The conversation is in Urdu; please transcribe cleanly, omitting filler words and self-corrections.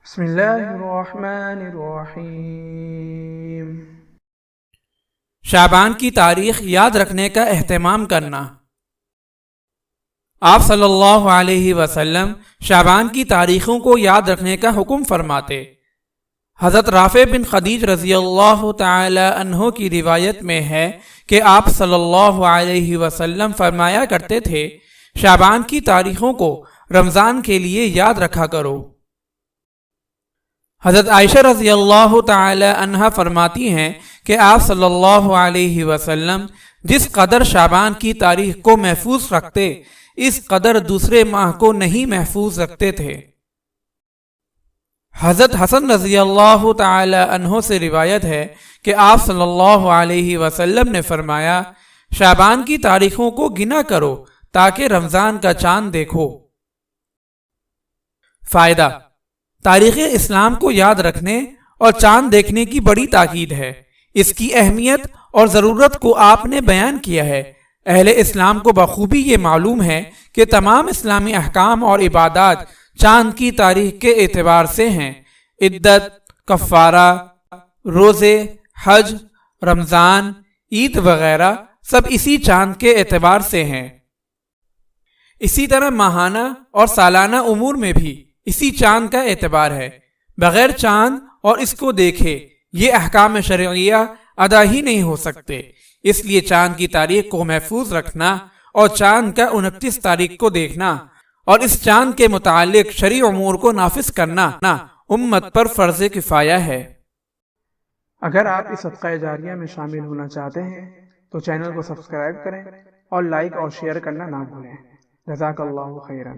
بسم اللہ الرحمن الرحیم۔ شعبان کی تاریخ یاد رکھنے کا اہتمام کرنا۔ آپ صلی اللہ علیہ وسلم شعبان کی تاریخوں کو یاد رکھنے کا حکم فرماتے۔ حضرت رافع بن خدیج رضی اللہ تعالی عنہ کی روایت میں ہے کہ آپ صلی اللہ علیہ وسلم فرمایا کرتے تھے، شعبان کی تاریخوں کو رمضان کے لیے یاد رکھا کرو۔ حضرت عائشہ رضی اللہ تعالی عنہ فرماتی ہیں کہ آپ صلی اللہ علیہ وسلم جس قدر شعبان کی تاریخ کو محفوظ رکھتے، اس قدر دوسرے ماہ کو نہیں محفوظ رکھتے تھے۔ حضرت حسن رضی اللہ تعالی عنہ سے روایت ہے کہ آپ صلی اللہ علیہ وسلم نے فرمایا، شعبان کی تاریخوں کو گنا کرو تاکہ رمضان کا چاند دیکھو۔ فائدہ: تاریخ اسلام کو یاد رکھنے اور چاند دیکھنے کی بڑی تاکید ہے۔ اس کی اہمیت اور ضرورت کو آپ نے بیان کیا ہے۔ اہل اسلام کو بخوبی یہ معلوم ہے کہ تمام اسلامی احکام اور عبادات چاند کی تاریخ کے اعتبار سے ہیں۔ عدت، کفارہ، روزے، حج، رمضان، عید وغیرہ سب اسی چاند کے اعتبار سے ہیں۔ اسی طرح ماہانہ اور سالانہ امور میں بھی اسی چاند کا اعتبار ہے۔ بغیر چاند اور اس کو دیکھے یہ احکام شرعیہ ادا ہی نہیں ہو سکتے۔ اس لیے چاند کی تاریخ کو محفوظ رکھنا اور چاند کا 29 تاریخ کو دیکھنا اور اس چاند کے متعلق شرعی امور کو نافذ کرنا امت پر فرض کفایہ ہے۔ اگر آپ اس صدقہ جاریہ میں شامل ہونا چاہتے ہیں تو چینل کو سبسکرائب کریں اور لائک اور شیئر کرنا نہ بھولیں۔ جزاک اللہ خیرا۔